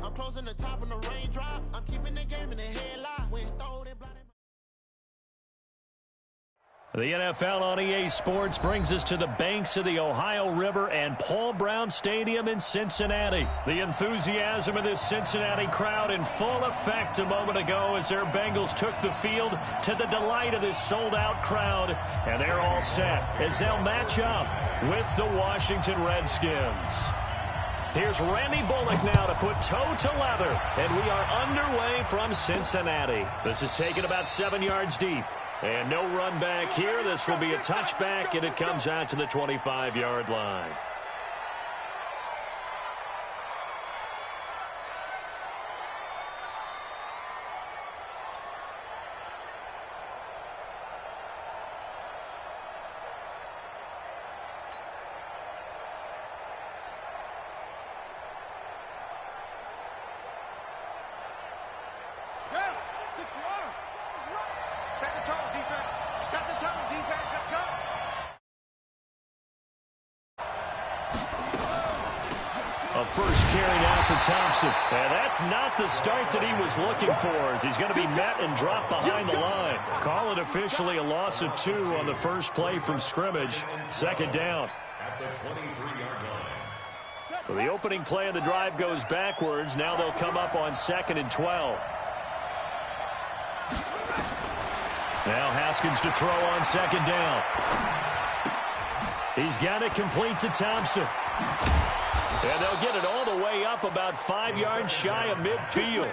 I'm closing the top on the raindrop. I'm keeping the game in the headlock. When throw it blind. The NFL on EA Sports brings us to the banks of the Ohio River and Paul Brown Stadium in Cincinnati. The enthusiasm of this Cincinnati crowd in full effect a moment ago as their Bengals took the field to the delight of this sold-out crowd. And they're all set as they'll match up with the Washington Redskins. Here's Randy Bullock now to put toe to leather. And we are underway from Cincinnati. This is taken about 7 yards deep. And no run back here. This will be a touchback, and it comes out to the 25-yard line. A first carry now for Thompson. And that's not the start that he was looking for, as he's going to be met and dropped behind the line. Call it officially a loss of 2 on the first play from scrimmage. Second down. So the opening play of the drive goes backwards. Now they'll come up on 2nd and 12. Now Haskins to throw on 2nd down. He's got it complete to Thompson. And they'll get it all the way up about 5 yards shy of midfield.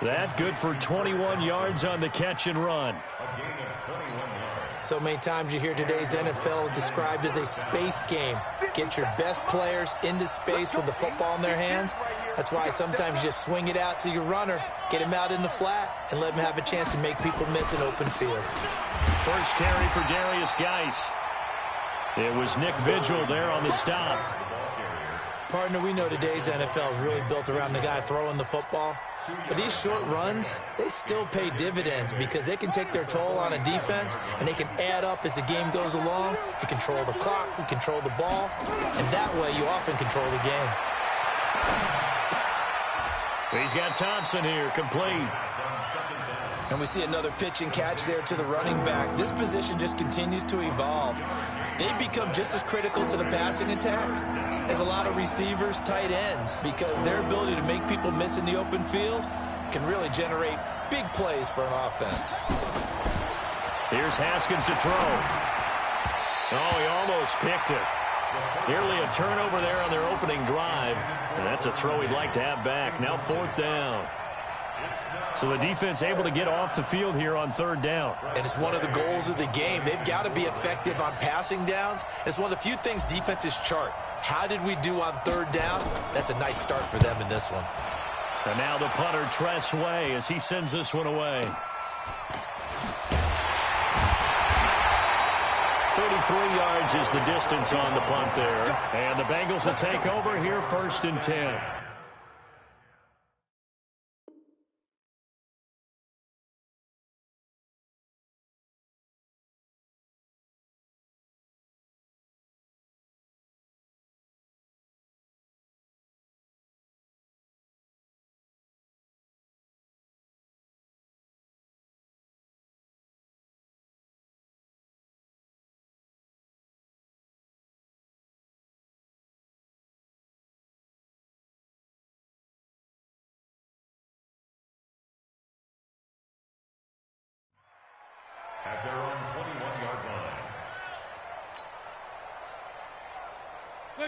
That good for 21 yards on the catch and run. So many times you hear today's NFL described as a space game. Get your best players into space with the football in their hands. That's why sometimes you just swing it out to your runner, get him out in the flat, and let him have a chance to make people miss an open field. First carry for Darius Geis. It was Nick Vigil there on the stop. Partner, we know today's NFL is really built around the guy throwing the football. But these short runs, they still pay dividends because they can take their toll on a defense, and they can add up as the game goes along. You control the clock, you control the ball, and that way you often control the game. He's got Thompson here, complete. And we see another pitch and catch there to the running back. This position just continues to evolve. They become just as critical to the passing attack as a lot of receivers, tight ends, because their ability to make people miss in the open field can really generate big plays for an offense. Here's Haskins to throw. Oh, he almost picked it. Nearly a turnover there on their opening drive. And that's a throw he'd like to have back. Now 4th down. So the defense able to get off the field here on 3rd down. And it's one of the goals of the game. They've got to be effective on passing downs. It's one of the few things defenses chart. How did we do on 3rd down? That's a nice start for them in this one. And now the punter, Tress Way, as he sends this one away. 33 yards is the distance on the punt there. And the Bengals will take over here 1st and 10. At their own 21-yard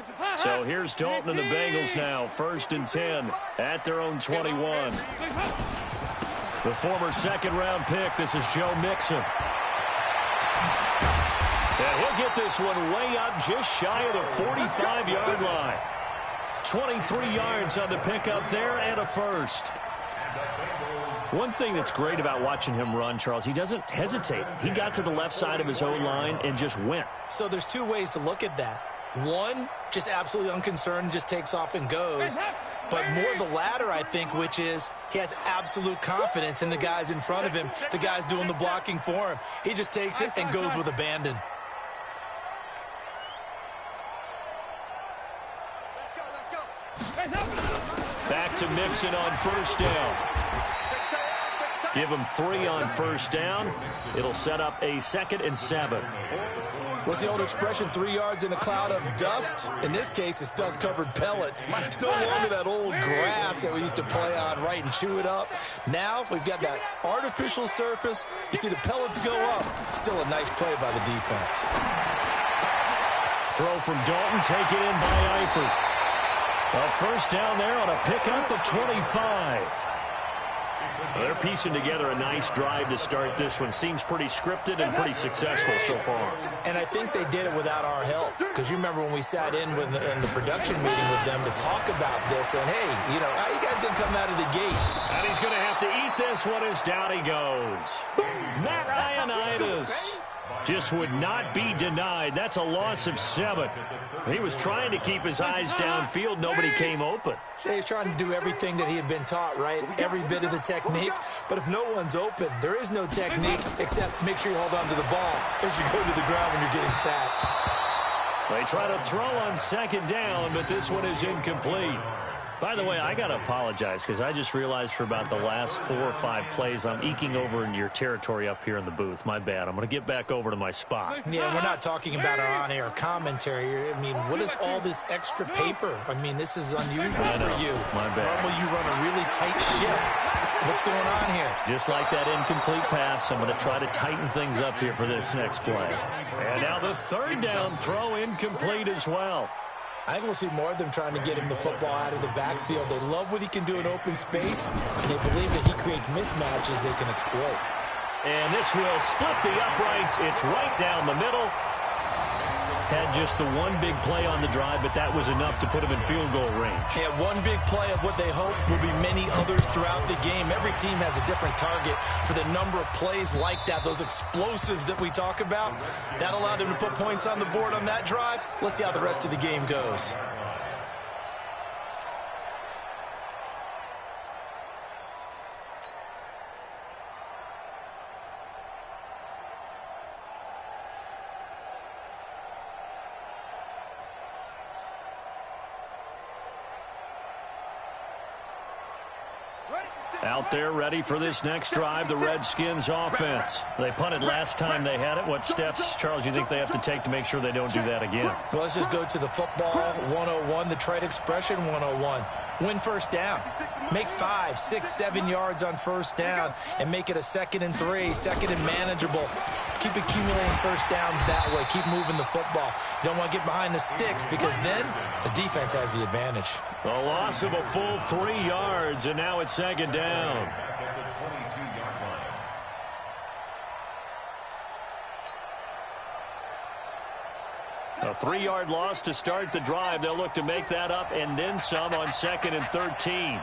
line. So here's Dalton and the Bengals now, 1st and 10 at their own 21. The former 2nd-round pick, this is Joe Mixon. And he'll get this one way up just shy of the 45-yard line. 23 yards on the pickup there and a first. One thing that's great about watching him run, Charles, he doesn't hesitate. He got to the left side of his own line and just went. So there's 2 ways to look at that. One, just absolutely unconcerned, just takes off and goes. But more the latter, I think, which is he has absolute confidence in the guys in front of him, the guys doing the blocking for him. He just takes it and goes with abandon. Back to Mixon on first down. Give him 3 on first down. It'll set up a 2nd and 7. What's the old expression, 3 yards in a cloud of dust? In this case, it's dust-covered pellets. It's no longer that old grass that we used to play on, right, and chew it up. Now we've got that artificial surface. You see the pellets go up. Still a nice play by the defense. Throw from Dalton, taken in by Eifert. A first down there on a pickup of 25. They're piecing together a nice drive to start this one. Seems pretty scripted and pretty successful so far. And I think they did it without our help. Because you remember when we sat in the production meeting with them to talk about this. And, hey, you know, how you guys going to come out of the gate? And he's going to have to eat this one as down he goes. Matt Ioannidis just would not be denied. That's a loss of 7. He was trying to keep his eyes downfield. Nobody came open. He's trying to do everything that he had been taught, right? Every bit of the technique. But if no one's open, there is no technique except make sure you hold on to the ball as you go to the ground when you're getting sacked. They try to throw on 2nd down, but this one is incomplete. By the way, I got to apologize because I just realized for about the last 4 or 5 plays I'm eking over into your territory up here in the booth. My bad. I'm going to get back over to my spot. Yeah, we're not talking about our on-air commentary. I mean, what is all this extra paper? I mean, this is unusual for you. My bad. Normally you run a really tight ship. What's going on here? Just like that incomplete pass, I'm going to try to tighten things up here for this next play. And now the 3rd down throw incomplete as well. I think we'll see more of them trying to get him the football out of the backfield. They love what he can do in open space, and they believe that he creates mismatches they can exploit. And this will split the uprights. It's right down the middle. Had just the one big play on the drive, but that was enough to put him in field goal range. Yeah, one big play of what they hope will be many others throughout the game. Every team has a different target for the number of plays like that, those explosives that we talk about. That allowed them to put points on the board on that drive. Let's see how the rest of the game goes. Out there ready for this next drive, the Redskins offense. They punted last time they had it. What steps, Charles, you think they have to take to make sure they don't do that again? Well, let's just go to the football 101, the trade expression 101. Win first down. Make 5, 6, 7 yards on first down and make it a 2nd and 3, 2nd and manageable. Keep accumulating first downs that way. Keep moving the football. You don't want to get behind the sticks because then the defense has the advantage. A loss of a full 3 yards, and now it's 2nd down. A 3-yard loss to start the drive. They'll look to make that up and then some on 2nd and 13.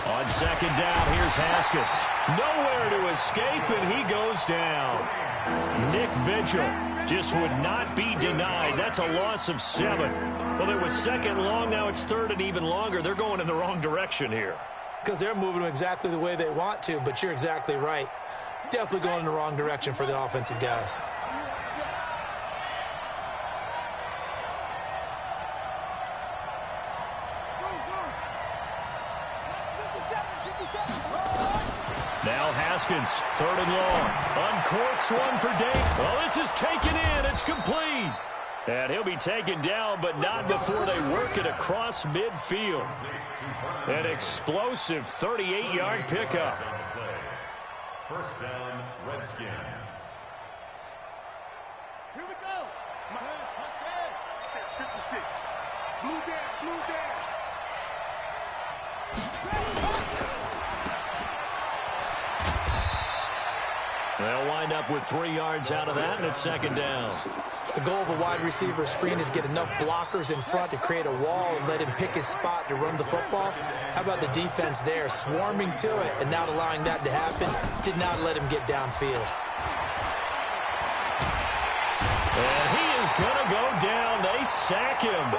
On 2nd down, here's Haskins. Nowhere to escape, and he goes down. Nick Vigil just would not be denied. That's a loss of 7. Well, it was 2nd long. Now it's 3rd and even longer. They're going in the wrong direction here. Because they're moving them exactly the way they want to, but you're exactly right. Definitely going in the wrong direction for the offensive guys. Now Haskins, 3rd and long. Uncorks one for Dake. Well, this is taken in. It's complete. And he'll be taken down, but not before they work it across midfield. An explosive 38-yard pickup. First down, Redskins. Here we go. My hands, touchdown. 56. Blue down, blue down. They'll wind up with 3 yards out of that, and it's 2nd down. The goal of a wide receiver screen is get enough blockers in front to create a wall and let him pick his spot to run the football. How about the defense there, swarming to it and not allowing that to happen? Did not let him get downfield. And he is going to go down. They sack him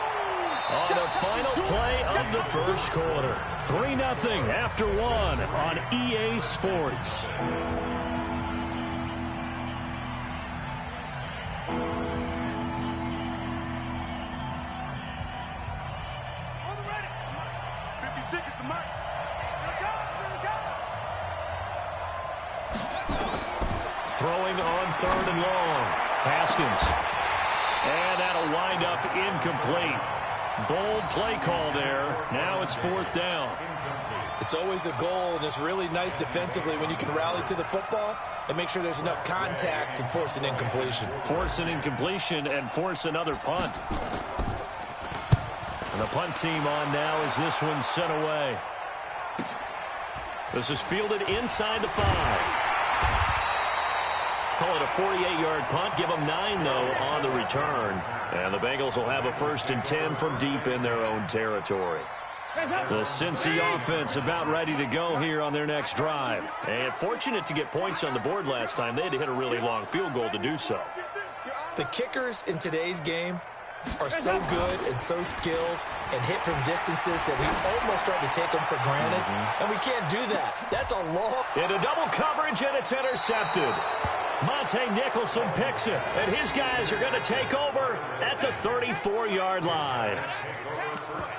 on the final play of the first quarter. 3-0 after 1 on EA Sports. 3rd and long. Haskins. And that'll wind up incomplete. Bold play call there. Now it's 4th down. It's always a goal, and it's really nice defensively when you can rally to the football and make sure there's enough contact to force an incompletion. Force an incompletion and force another punt. And the punt team on now as this one's sent away. This is fielded inside the 5. Call it a 48-yard punt. Give them 9, though, on the return. And the Bengals will have a 1st and 10 from deep in their own territory. The Cincy offense about ready to go here on their next drive. And fortunate to get points on the board last time. They had to hit a really long field goal to do so. The kickers in today's game are so good and so skilled and hit from distances that we almost start to take them for granted. And we can't do that. That's a long... Into double coverage, and it's intercepted. Monte Nicholson picks it, and his guys are going to take over at the 34-yard line.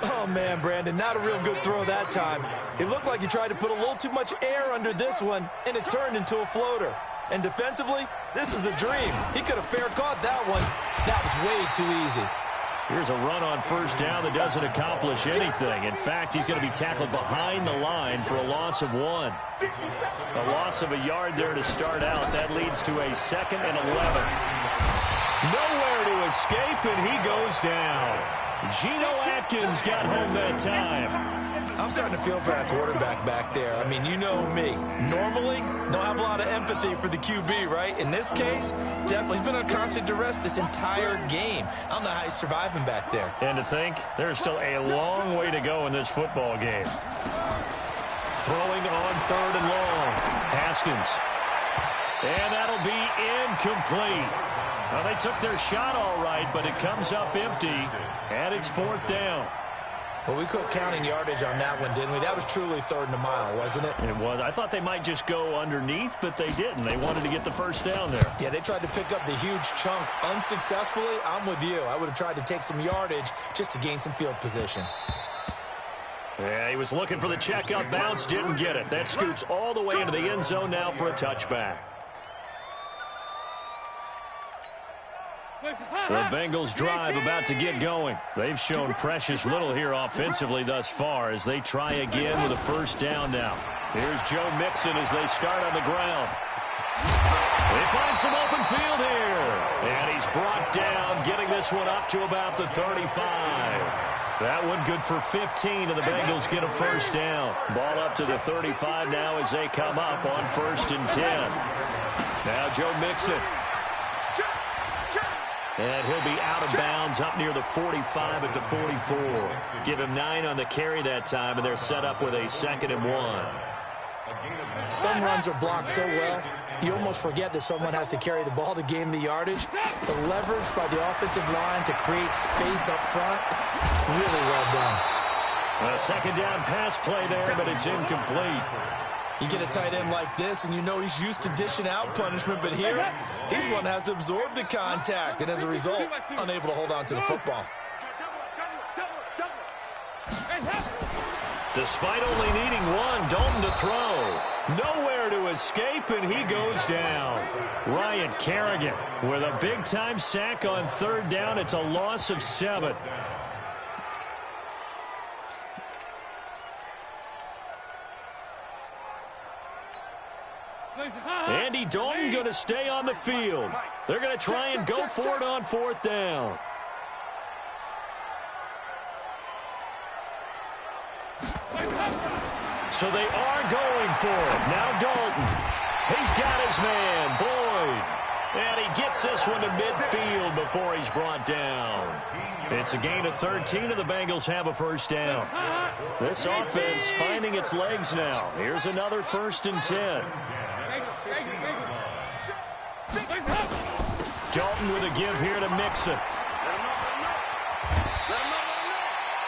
Oh, man, Brandon, not a real good throw that time. It looked like he tried to put a little too much air under this one, and it turned into a floater. And defensively, this is a dream. He could have fair caught that one. That was way too easy. Here's a run on 1st down that doesn't accomplish anything. In fact, he's going to be tackled behind the line for a loss of 1. A loss of a yard there to start out. That leads to a 2nd and 11. Nowhere to escape, and he goes down. Geno Atkins got home that time. I'm starting to feel for that quarterback back there. I mean, you know me. Normally, don't have a lot of empathy for the QB, right? In this case, definitely. He's been on constant duress this entire game. I don't know how he's surviving back there. And to think, there's still a long way to go in this football game. Throwing on 3rd and long. Haskins. And that'll be incomplete. Well, they took their shot all right, but it comes up empty, and it's 4th down. Well, we quit counting yardage on that one, didn't we? That was truly 3rd and a mile, wasn't it? It was. I thought they might just go underneath, but they didn't. They wanted to get the 1st down there. Yeah, they tried to pick up the huge chunk unsuccessfully. I'm with you. I would have tried to take some yardage just to gain some field position. Yeah, he was looking for the check-up bounce, didn't get it. That scoots all the way into the end zone now for a touchback. The Bengals drive about to get going. They've shown precious little here offensively thus far as they try again with a 1st down now. Here's Joe Mixon as they start on the ground. They find some open field here. And he's brought down, getting this one up to about the 35. That one good for 15, and the Bengals get a 1st down. Ball up to the 35 now as they come up on 1st and 10. Now Joe Mixon. And he'll be out of bounds up near the 45 at the 44. Give him 9 on the carry that time, and they're set up with a 2nd and 1. Some runs are blocked so well, you almost forget that someone has to carry the ball to gain the yardage. The leverage by the offensive line to create space up front, really well done. A 2nd down pass play there, but it's incomplete. You get a tight end like this, and you know he's used to dishing out punishment, but here, he's one that has to absorb the contact, and as a result, unable to hold on to the football. Despite only needing 1, Dalton to throw. Nowhere to escape, and he goes down. Ryan Kerrigan with a big-time sack on 3rd down. It's a loss of 7. Andy Dalton going to stay on the field. They're going to try and go for it on 4th down. So they are going for it. Now Dalton. He's got his man, Boyd. And he gets this one to midfield before he's brought down. It's a gain of 13, and the Bengals have a 1st down. This offense finding its legs now. Here's another 1st and 10. Dalton with a give here to Mixon.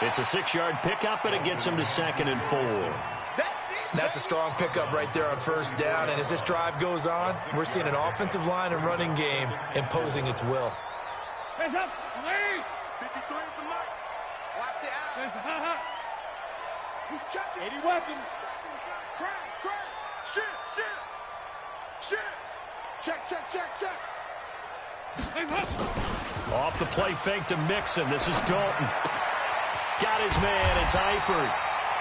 It's a 6-yard pickup, and it gets him to 2nd and 4. That's a strong pickup right there on 1st down, and as this drive goes on, we're seeing an offensive line and running game imposing its will. Hands up, 53 is the mic. Watch the eye. He's checking. 80 weapons. Crash. Shit. Check, check, check, check. Off the play fake to Mixon. This is Dalton. Got his man. It's Eifert.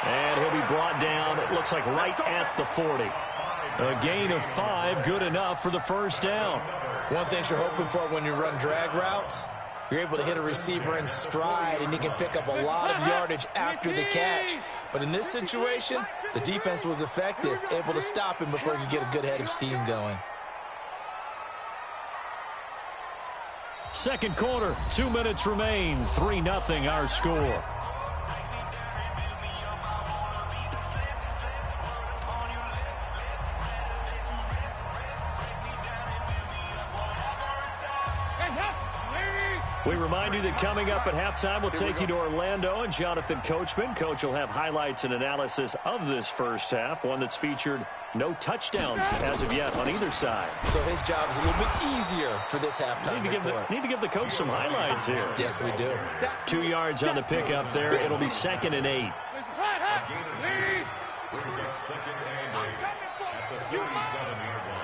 And he'll be brought down, it looks like, right at the 40. A gain of 5, good enough for the first down. One thing you're hoping for when you run drag routes, you're able to hit a receiver in stride, and he can pick up a lot of yardage after the catch. But in this situation, the defense was effective, able to stop him before he could get a good head of steam going. Second quarter, 2 minutes remain, 3-0 our score. We remind you that coming up at halftime, we'll take you to Orlando and Jonathan Coachman. Coach will have highlights and analysis of this first half, one that's featured no touchdowns as of yet on either side. So his job is a little bit easier for this halftime report. Need to give the coach some highlights here. Yes, we do. 2 yards on the pickup there. It'll be 2nd and 8. Brings up 2nd and 8 at the 37-yard line.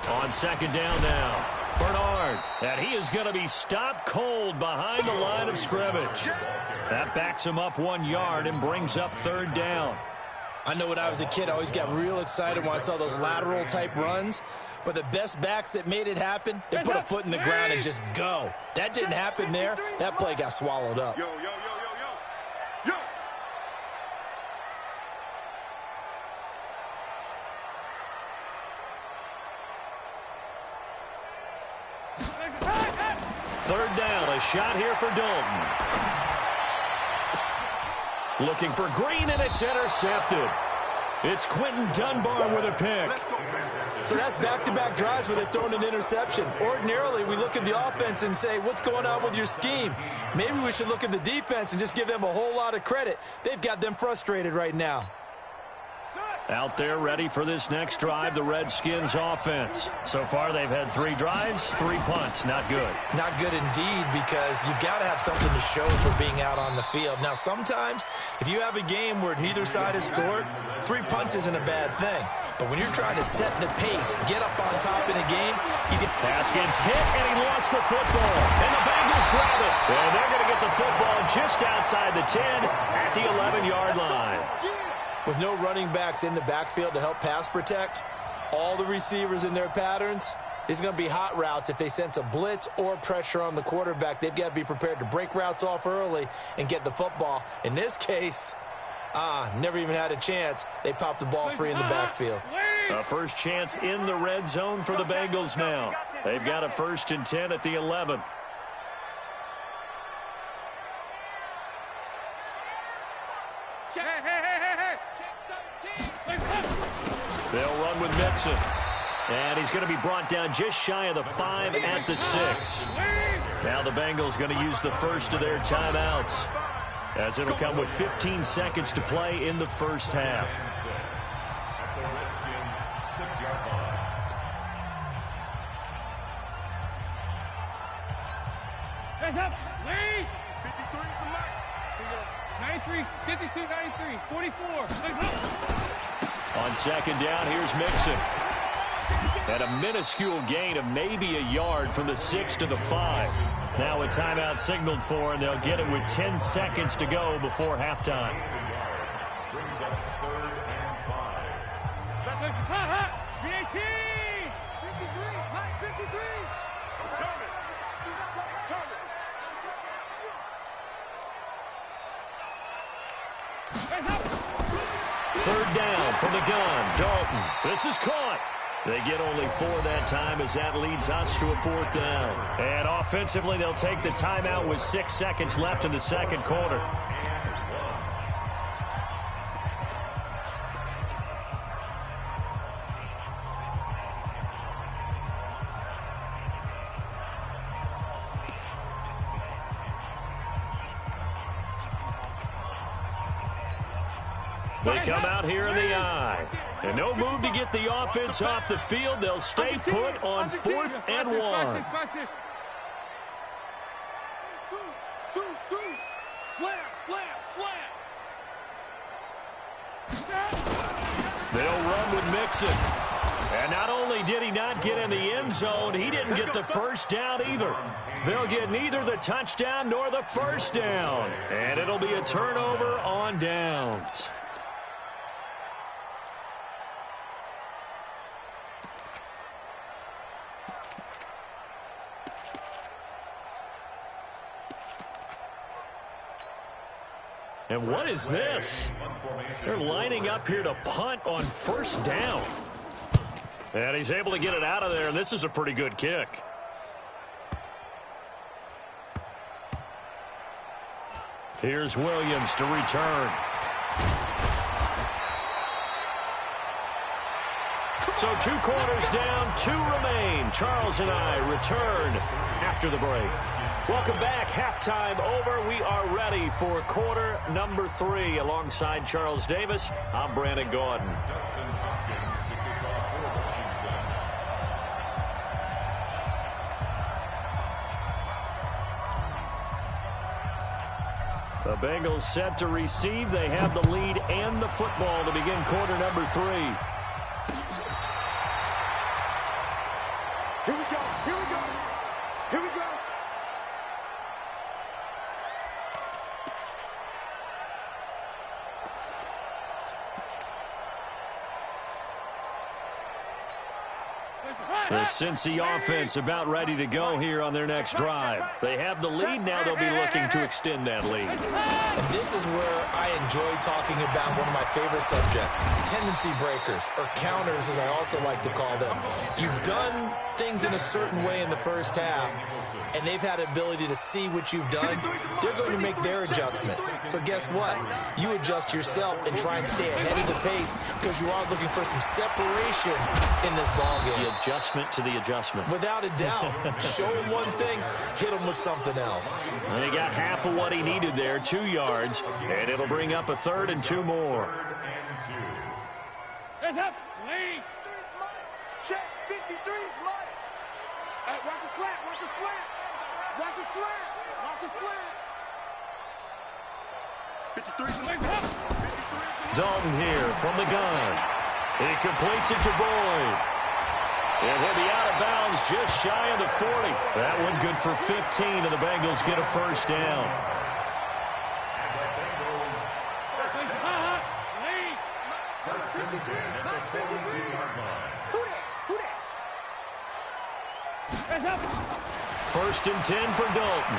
On 2nd down now, Bernard, and he is going to be stopped cold behind the line of scrimmage. That backs him up 1 yard and brings up 3rd down. I know when I was a kid, I always got real excited when I saw those lateral type runs. But the best backs that made it happen, they put a foot in the ground and just go. That didn't happen there. That play got swallowed up. Yo, yo, yo, yo, yo. Yo. 3rd down, a shot here for Dalton. Looking for Green, and it's intercepted. It's Quentin Dunbar with a pick. So that's back-to-back drives where they've thrown an interception. Ordinarily, we look at the offense and say, what's going on with your scheme? Maybe we should look at the defense and just give them a whole lot of credit. They've got them frustrated right now. Out there ready for this next drive, the Redskins offense. So far, they've had 3 drives, 3 punts. Not good. Not good indeed, because you've got to have something to show for being out on the field. Now, sometimes, if you have a game where neither side has scored, 3 punts isn't a bad thing. But when you're trying to set the pace, get up on top in a game, you get... Haskins hit, and he lost the football. And the Bengals grab it. And they're going to get the football just outside the 10 at the 11-yard line. With no running backs in the backfield to help pass protect, all the receivers in their patterns, it's going to be hot routes. If they sense a blitz or pressure on the quarterback, they've got to be prepared to break routes off early and get the football. In this case, never even had a chance. They popped the ball free in the backfield. A first chance in the red zone for the Bengals now. They've got a 1st and 10 at the 11. They'll run with Mixon. And he's going to be brought down just shy of the 5 at the 6. Now the Bengals going to use the first of their timeouts, as it'll come with 15 seconds to play in the first half. At the Redskins' 6-yard line. Hands up, lead. 53 for Mike. 93, 52, 93, 44. On 2nd down, here's Mixon. And a minuscule gain of maybe a yard from the 6 to the 5. Now a timeout signaled for, and they'll get it with 10 seconds to go before halftime. Brings up 3rd and 5. That's it. Ha! 318. 53, Mike, 53. Hands up. 3rd down from the gun. Dalton. This is caught. They get only 4 that time, as that leads us to a 4th down. And offensively, they'll take the timeout with 6 seconds left in the second quarter. They come out here in the eye. And no move to get the offense off the field. They'll stay put on 4th and 1. Slam, slam, Mixon. And not only did he not get in the end zone, he didn't get the first down either. They'll get neither the touchdown nor the first down. And it'll be a turnover on downs. And what is this? They're lining up here to punt on first down. And he's able to get it out of there, and this is a pretty good kick. Here's Williams to return. So 2 quarters down, 2 remain. Charles and I return after the break. Welcome back. Halftime over. We are ready for quarter number 3. Alongside Charles Davis, I'm Brandon Gaudin. The Bengals set to receive. They have the lead and the football to begin quarter number 3. Here we go. Here we go. Here we go. The Cincy offense about ready to go here on their next drive. They have the lead now. They'll be looking to extend that lead. And this is where I enjoy talking about one of my favorite subjects, tendency breakers, or counters as I also like to call them. You've done things in a certain way in the first half, and they've had the ability to see what you've done. They're going to make their adjustments. So guess what? You adjust yourself and try and stay ahead of the pace because you are looking for some separation in this ballgame. The adjustment to the adjustment. Without a doubt. Show him one thing, hit him with something else. And he got half of what he needed there, 2 yards, and it'll bring up a 3rd and 2 more. Hands up. Lead. Check. 53 is mine. Hey, watch the slant. Watch the slant. Watch the slant. Watch the slant. 53 is mine. Dalton here from the gun. He completes it to Boyd. And he'll be out of bounds just shy of the 40. That one good for 15, and the Bengals get a first down. First and 10 for Dalton.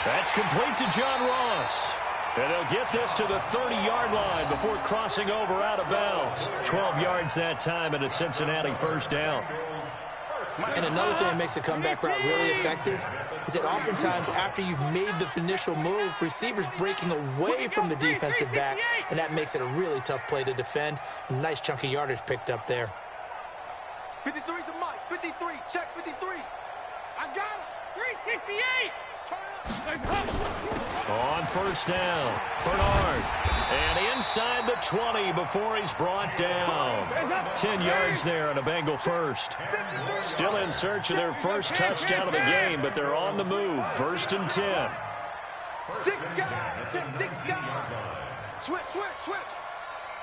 That's complete to John Ross. And they'll get this to the 30-yard line before crossing over out of bounds. 12 yards that time and a Cincinnati first down. And another thing that makes the comeback route really effective is that oftentimes after you've made the initial move, receivers breaking away from the defensive back, and that makes it a really tough play to defend. A nice chunk of yardage picked up there. 53 is the mic. 53. Check 53. I got him. 368. On first down, Bernard. And inside the 20 before he's brought down. 10 yards there on a Bengal first. Still in search of their first touchdown of the game, but they're on the move. First and 10. 6 guys. Check 6 guys. Switch.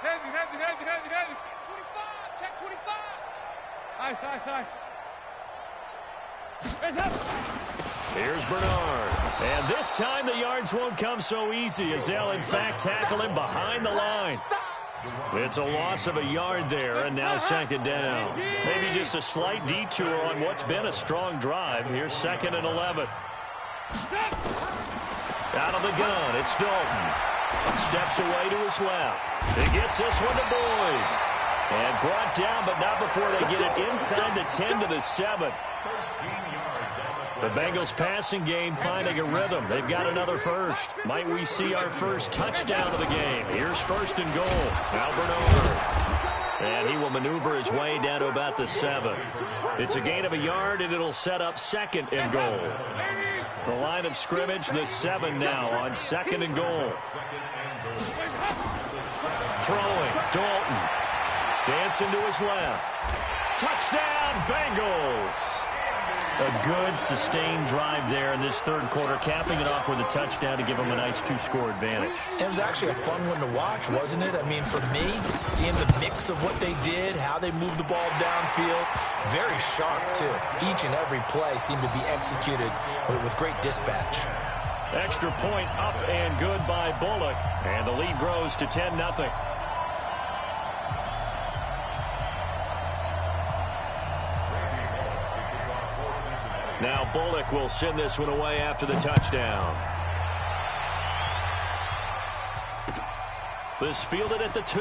Heavy. 25. Check 25. High. Here's Bernard. And this time the yards won't come so easy as they'll in fact tackle him behind the line. It's a loss of a yard there, and now second down. Maybe just a slight detour on what's been a strong drive. Here's 2nd and 11. Out of the gun, it's Dalton. Steps away to his left. He gets this one to Boyd. And brought down, but not before they get it inside the 10 to the 7. The Bengals passing game finding a rhythm. They've got another first. Might we see our first touchdown of the game? Here's 1st and goal. Now Bernard. And he will maneuver his way down to about the 7. It's a gain of a yard, and it'll set up 2nd and goal. The line of scrimmage, the 7 now on 2nd and goal. Throwing, Dalton. Dancing to his left. Touchdown, Bengals. A good, sustained drive there in this third quarter, capping it off with a touchdown to give them a nice two-score advantage. It was actually a fun one to watch, wasn't it? I mean, for me, seeing the mix of what they did, how they moved the ball downfield, very sharp, too. Each and every play seemed to be executed with great dispatch. Extra point up and good by Bullock, and the lead grows to 10-0. Now Bullock will send this one away after the touchdown. This fielded at the 2.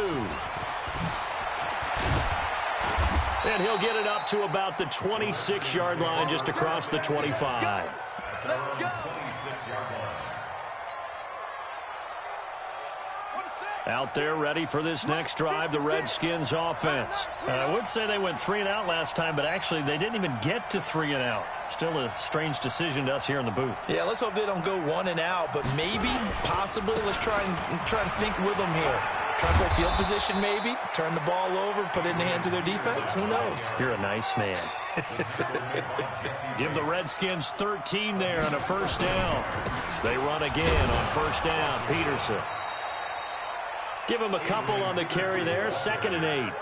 And he'll get it up to about the 26-yard line, just across the 25. Let's go. Out there ready for this next drive, the Redskins offense. I would say they went 3 and out last time, but actually they didn't even get to 3 and out. Still a strange decision to us here in the booth. Yeah, let's hope they don't go 1 and out, but maybe, possibly, let's try and think with them here. Try to play field position maybe, turn the ball over, put it in the hands of their defense. Who knows? You're a nice man. Give the Redskins 13 there on a first down. They run again on first down. Peterson. Give him a couple on the carry there. 2nd and 8.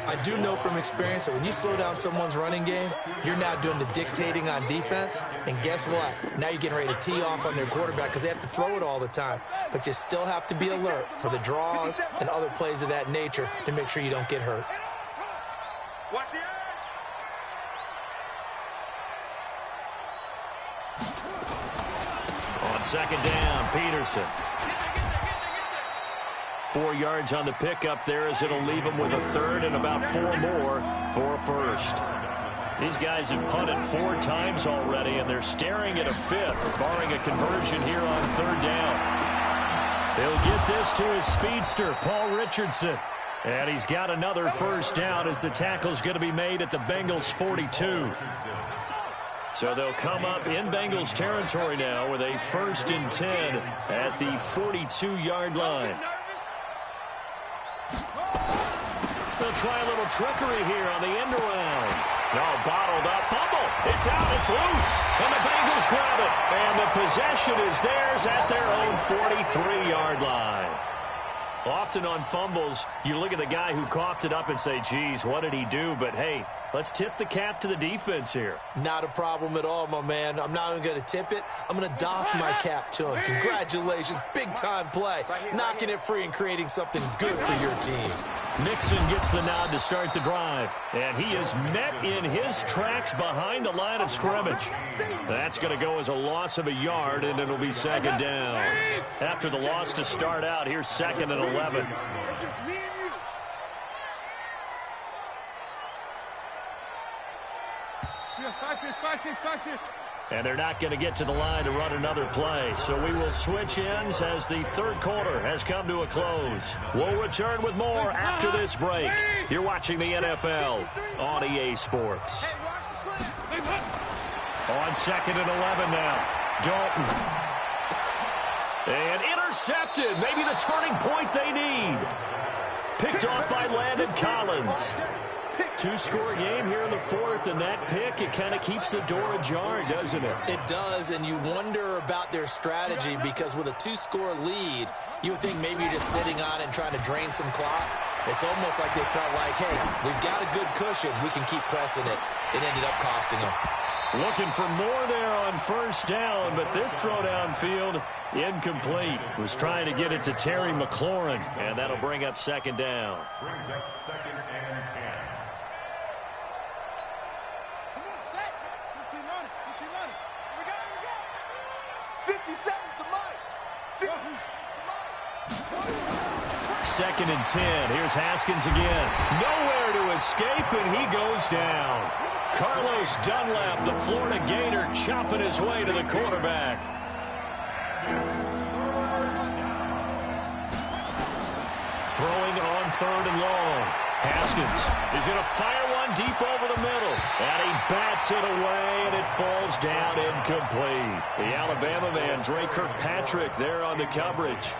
I do know from experience that when you slow down someone's running game, you're now doing the dictating on defense. And guess what? Now you're getting ready to tee off on their quarterback because they have to throw it all the time. But you still have to be alert for the draws and other plays of that nature to make sure you don't get hurt. Watch the edge. On 2nd down, Peterson. 4 yards on the pickup there as it'll leave them with a 3rd and about 4 more for a first. These guys have punted 4 times already, and they're staring at a 5th, barring a conversion here on 3rd down. He'll get this to his speedster, Paul Richardson. And he's got another first down as the tackle's going to be made at the Bengals 42. So they'll come up in Bengals territory now with a 1st and 10 at the 42-yard line. They'll try a little trickery here on the end around. No, bottled up. Fumble. It's out. It's loose. And the Bengals grab it. And the possession is theirs at their own 43-yard line. Often on fumbles, you look at the guy who coughed it up and say, geez, what did he do? But, hey, let's tip the cap to the defense here. Not a problem at all, my man. I'm not even going to tip it. I'm going to doff my cap to him. Congratulations. Big-time play. Knocking it free and creating something good for your team. Nixon gets the nod to start the drive. And he is met in his tracks behind the line of scrimmage. That's going to go as a loss of a yard, and it'll be 2nd down. After the loss to start out, here's 2nd and 11. It's just me and you. And they're not going to get to the line to run another play. So we will switch ends as the third quarter has come to a close. We'll return with more after this break. You're watching the NFL on EA Sports. On 2nd and 11 now. Dalton. And intercepted. Maybe the turning point they need. Picked off by Landon Collins. 2-score game here in the 4th, and that pick, it kind of keeps the door ajar, doesn't it? It does, and you wonder about their strategy because with a 2-score lead, you would think maybe you're just sitting on it and trying to drain some clock. It's almost like they felt like, hey, we've got a good cushion. We can keep pressing it. It ended up costing them. Looking for more there on first down, but this throw downfield incomplete. Was trying to get it to Terry McLaurin, and that'll bring up 2nd down. Brings up 2nd and 10. 2nd and 10. Here's Haskins again. Nowhere to escape, and he goes down. Carlos Dunlap, the Florida Gator, chopping his way to the quarterback. Throwing on 3rd and long. Haskins is going to fire one deep over the middle. And he bats it away, and it falls down incomplete. The Alabama man, Dre Kirkpatrick, there on the coverage.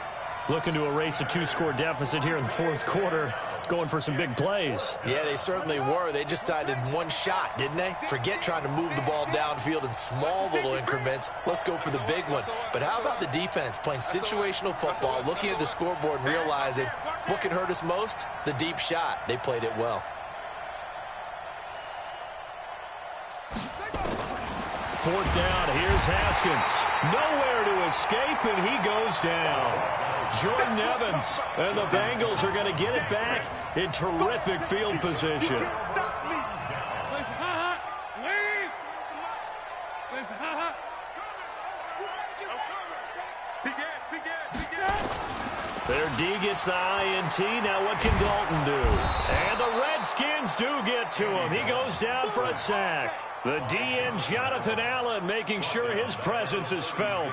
Looking to erase a 2-score deficit here in the fourth quarter. Going for some big plays. Yeah, they certainly were. They just decided one shot, didn't they? Forget trying to move the ball downfield in small little increments. Let's go for the big one. But how about the defense playing situational football, looking at the scoreboard and realizing what can hurt us most? The deep shot. They played it well. Fourth down, here's Haskins. Nowhere to escape, and he goes down. Jordan Evans and the Bengals are going to get it back in terrific field position. Their D gets the INT. Now what can Dalton do? And the Redskins do get to him. He goes down for a sack. The DN, Jonathan Allen, making sure his presence is felt.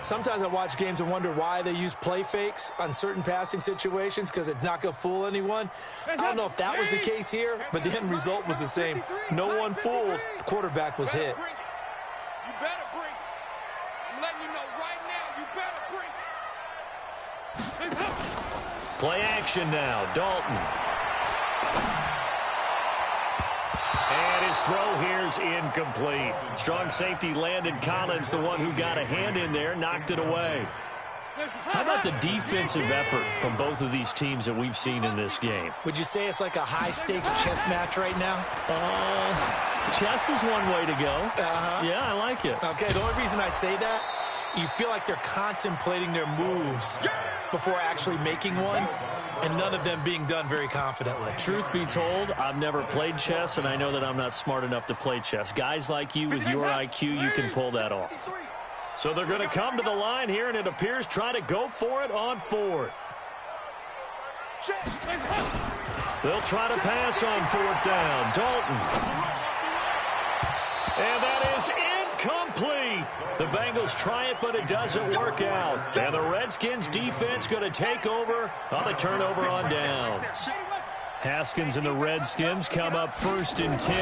Sometimes I watch games and wonder why they use play fakes on certain passing situations, because it's not going to fool anyone. I don't know if that was the case here, but the end result was the same. No one fooled. The quarterback was hit. You better bring. I'm letting you know right now, you better bring. Play action now, Dalton. And his throw here's incomplete. Strong safety Landon Collins, the one who got a hand in there, knocked it away. How about the defensive effort from both of these teams that we've seen in this game? Would you say it's like a high-stakes chess match right now? Chess is one way to go. Yeah, I like it. Okay, the only reason I say that, you feel like they're contemplating their moves before actually making one, and none of them being done very confidently. Truth be told, I've never played chess, and I know that I'm not smart enough to play chess. Guys like you with your IQ, you can pull that off. So they're going to come to the line here, and it appears try to go for it on fourth. They'll try to pass on fourth down. Dalton. And that is incomplete. The Bengals try it, but it doesn't work out. And the Redskins defense going to take over on the turnover on downs. Haskins and the Redskins come up 1st and 10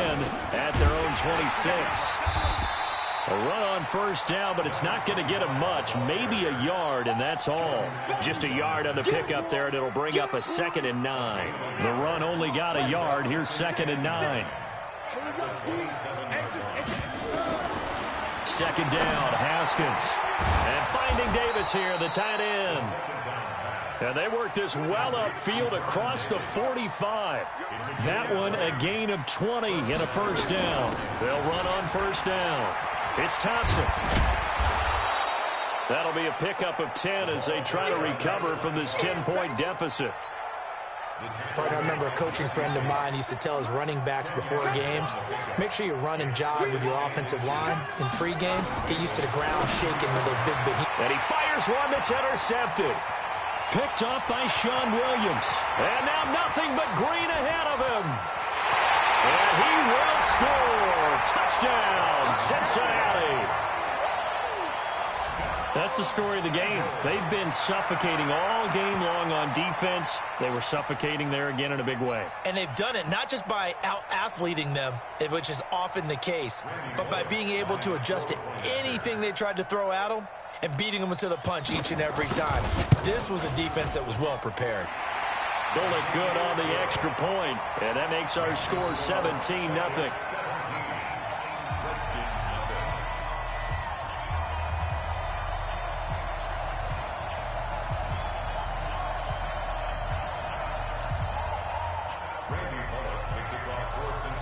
at their own 26. A run on first down, but it's not going to get him much. Maybe a yard, and that's all. Just a yard on the pickup there, and it'll bring up a 2nd and 9. The run only got a yard. Here's 2nd and 9. 2nd down, Haskins. And finding Davis here, the tight end. And they work this well upfield across the 45. That one a gain of 20 and a first down. They'll run on first down. It's Thompson. That'll be a pickup of 10 as they try to recover from this 10-point deficit. I remember a coaching friend of mine used to tell his running backs before games, make sure you run and jog with your offensive line in pregame. Get used to the ground shaking with those big behemoths. And he fires one that's intercepted. Picked off by Sean Williams. And now nothing but green ahead of him. And he will score. Touchdown, Cincinnati. That's the story of the game. They've been suffocating all game long on defense. They were suffocating there again in a big way. And they've done it not just by out-athleting them, which is often the case, but by being able to adjust to anything they tried to throw at them and beating them to the punch each and every time. This was a defense that was well prepared. Don't look good on the extra point, and that makes our score 17-0.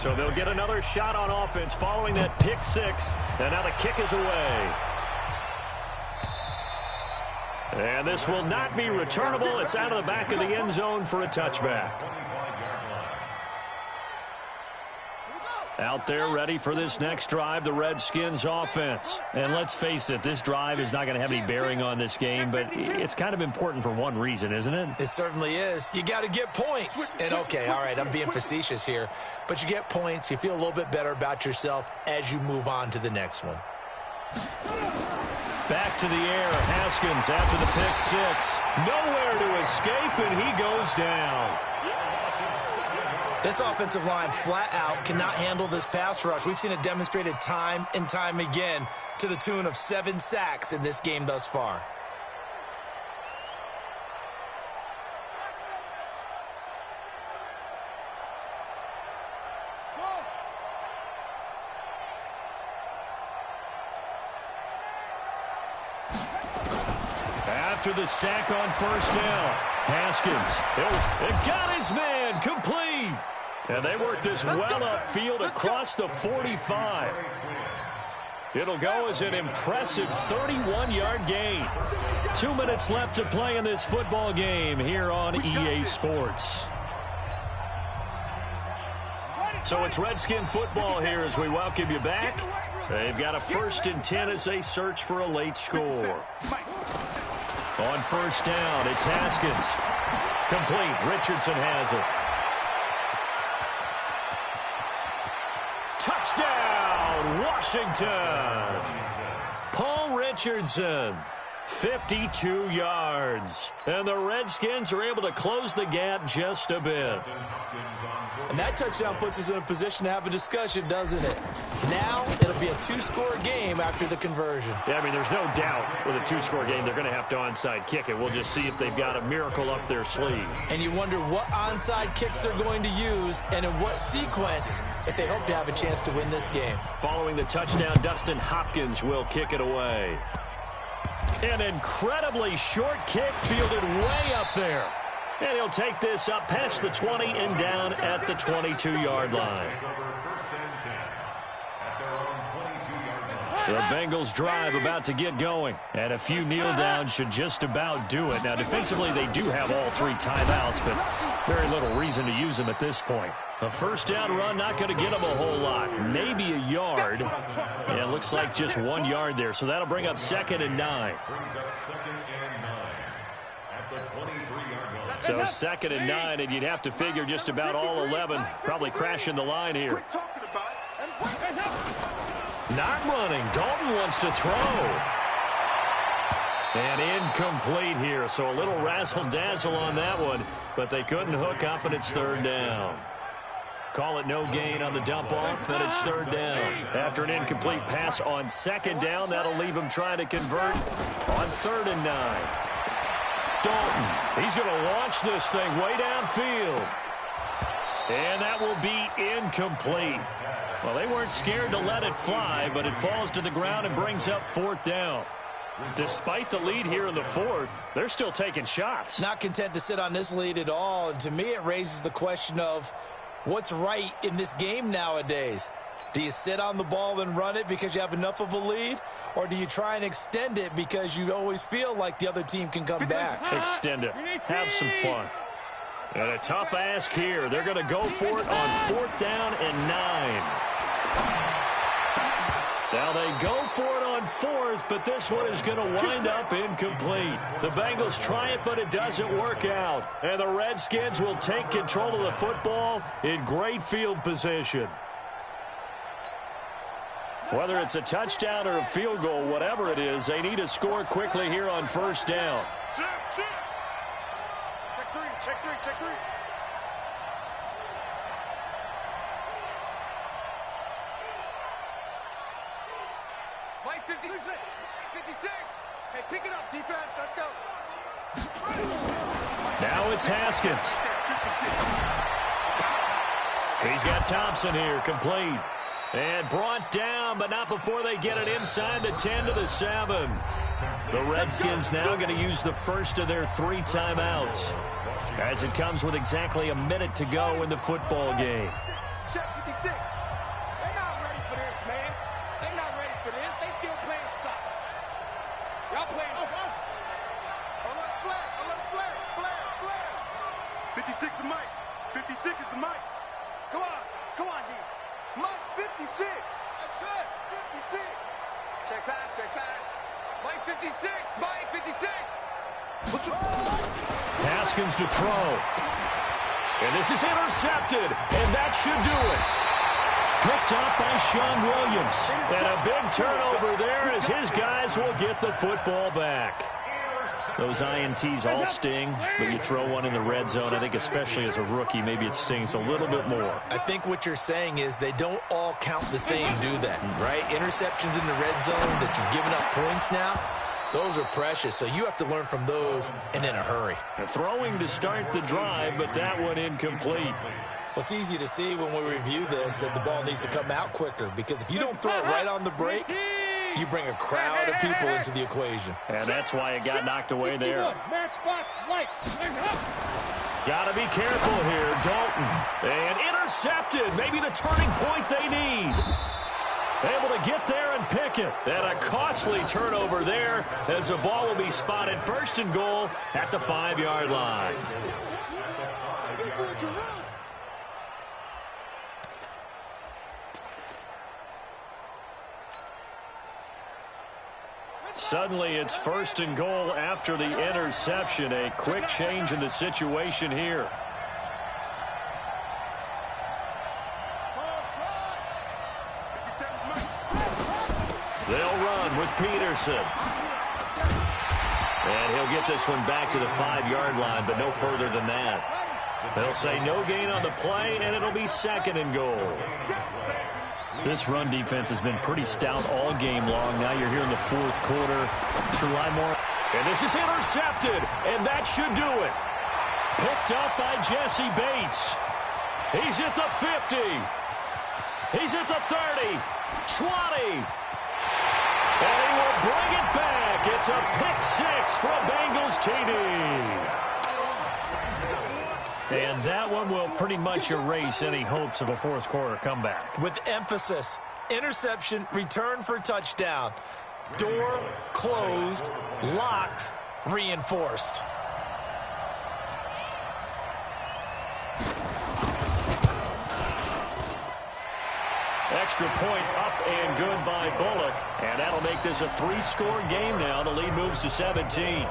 So they'll get another shot on offense following that pick six, and now the kick is away. And this will not be returnable. It's out of the back of the end zone for a touchback. Out there ready for this next drive, the Redskins offense. And let's face it, this drive is not going to have any bearing on this game, but it's kind of important for one reason, isn't it? It certainly is. You got to get points. And okay, all right, I'm being facetious here, but you get points, you feel a little bit better about yourself as you move on to the next one. Back to the air, Haskins after the pick six. Nowhere to escape, and he goes down. This offensive line flat out cannot handle this pass rush. We've seen it demonstrated time and time again to the tune of 7 sacks in this game thus far. after the sack on first down. Haskins, it got his man complete. And they work this well upfield across the 45. It'll go as an impressive 31-yard gain. 2 minutes left to play in this football game here on EA Sports. So it's Redskin football here as we welcome you back. They've got a 1st and 10 as they search for a late score. On first down, it's Haskins. Complete. Richardson has it. Touchdown, Washington. Paul Richardson, 52 yards. And the Redskins are able to close the gap just a bit. And that touchdown puts us in a position to have a discussion, doesn't it? Now, it'll be a 2-score game after the conversion. Yeah, I mean, there's no doubt with a 2-score game, they're going to have to onside kick it. We'll just see if they've got a miracle up their sleeve. And you wonder what onside kicks they're going to use and in what sequence if they hope to have a chance to win this game. Following the touchdown, Dustin Hopkins will kick it away. An incredibly short kick fielded way up there. And he'll take this up past the 20 and down at the 22-yard line. The Bengals drive about to get going. And a few kneel downs should just about do it. Now, defensively, they do have all 3 timeouts, but very little reason to use them at this point. A first down run, not going to get them a whole lot. Maybe a yard. Yeah, it looks like just 1 yard there. So that'll bring up 2nd and 9. So 2nd and 9, and you'd have to figure just about all 11 probably crashing the line here. Not running. Dalton wants to throw. And incomplete here. So a little razzle-dazzle on that one, but they couldn't hook up, and it's 3rd down. Call it no gain on the dump-off, and it's 3rd down. After an incomplete pass on 2nd down, that'll leave him trying to convert on 3rd and 9. Dalton, he's going to launch this thing way downfield. And that will be incomplete. Well, they weren't scared to let it fly, but it falls to the ground and brings up 4th down. Despite the lead here in the 4th, they're still taking shots. Not content to sit on this lead at all, and to me it raises the question of what's right in this game nowadays. Do you sit on the ball and run it because you have enough of a lead? Or do you try and extend it because you always feel like the other team can come back? Extend it. Have some fun. And a tough ask here. They're going to go for it on 4th down and 9. Now they go for it on 4th, but this one is going to wind up incomplete. The Bengals try it, but it doesn't work out. And the Redskins will take control of the football in great field position. Whether it's a touchdown or a field goal, whatever it is, they need to score quickly here on 1st down. Check 3, check 3, check 3. Play 56. Hey, pick it up, defense. Let's go. Now it's Haskins. He's got Thompson here, complete. And brought down, but not before they get it inside the 10 to the 7. The Redskins now going to use the first of their 3 timeouts, as it comes with exactly a minute to go in the football game. Check 56. They're not ready for this, man. They're not ready for this. They still playing soccer. Y'all playing. Flare. 56 is Mike. 56 is the Mike. Come on, D. Mike's 56. That's it. 56. Check pass. Mike 56. Mike 56. Haskins to throw. And this is intercepted. And that should do it. Picked up by Sean Williams. And a big turnover there as his guys will get the football back. Those INTs all sting, but you throw one in the red zone, I think especially as a rookie, maybe it stings a little bit more. I think what you're saying is they don't all count the same, do that, right? Interceptions in the red zone that you've given up points now, those are precious, so you have to learn from those and in a hurry. Throwing to start the drive, but that one incomplete. Well, it's easy to see when we review this that the ball needs to come out quicker, because if you don't throw it right on the break, You bring a crowd of people into the equation. And that's why it got knocked away there. Matchbox light. Got to be careful here, Dalton. And intercepted. Maybe the turning point they need. Able to get there and pick it. And a costly turnover there as the ball will be spotted first and goal at the 5-yard line. Suddenly it's first and goal after the interception. A quick change in the situation here. They'll run with Peterson. And he'll get this one back to the 5-yard line, but no further than that. They'll say no gain on the play, and it'll be second and goal. This run defense has been pretty stout all game long. Now you're here in the fourth quarter. To rely more. And this is intercepted, and that should do it. Picked up by Jesse Bates. He's at the 50. He's at the 30. 20. And he will bring it back. It's a pick six for a Bengals TD. And that one will pretty much erase any hopes of a fourth quarter comeback. With emphasis, interception, return for touchdown. Door closed, locked, reinforced. Extra point up and good by Bullock. And that'll make this a 3-score game now. The lead moves to 17.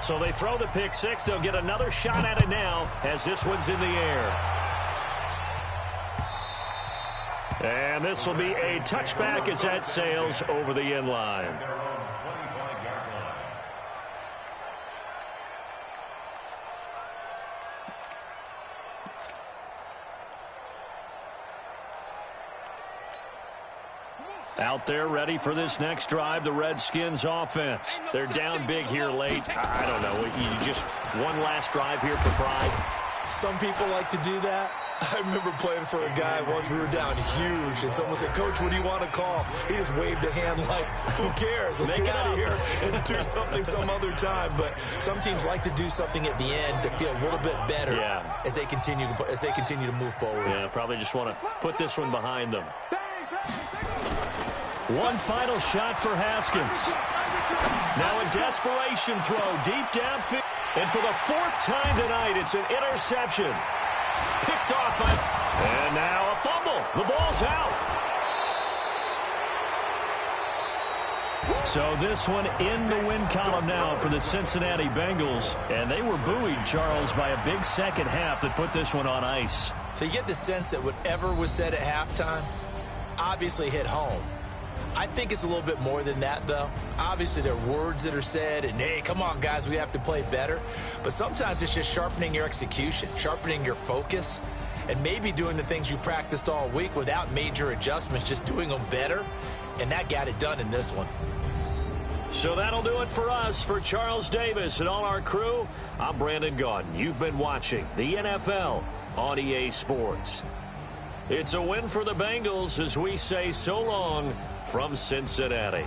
So they throw the pick six. They'll get another shot at it now as this one's in the air. And this will be a touchback as that sails over the end line. Out there ready for this next drive, the Redskins offense. They're down big here late. I don't know. You just one last drive here for pride. Some people like to do that. I remember playing for a guy once. We were down huge, and someone said, "Coach, what do you want to call?" He just waved a hand like, "Who cares? Let's get out of here and do something some other time." But some teams like to do something at the end to feel a little bit better as they continue to move forward. Yeah, probably just want to put this one behind them. One final shot for Haskins. Now a desperation throw deep downfield. And for the fourth time tonight, it's an interception. Picked off by... And now a fumble. The ball's out. So this one in the win column now for the Cincinnati Bengals. And they were buoyed, Charles, by a big second half that put this one on ice. So you get the sense that whatever was said at halftime obviously hit home. I think it's a little bit more than that, though. Obviously, there are words that are said, and, hey, come on, guys, we have to play better. But sometimes it's just sharpening your execution, sharpening your focus, and maybe doing the things you practiced all week without major adjustments, just doing them better. And that got it done in this one. So that'll do it for us. For Charles Davis and all our crew, I'm Brandon Gaudin. You've been watching the NFL on EA Sports. It's a win for the Bengals as we say so long from Cincinnati.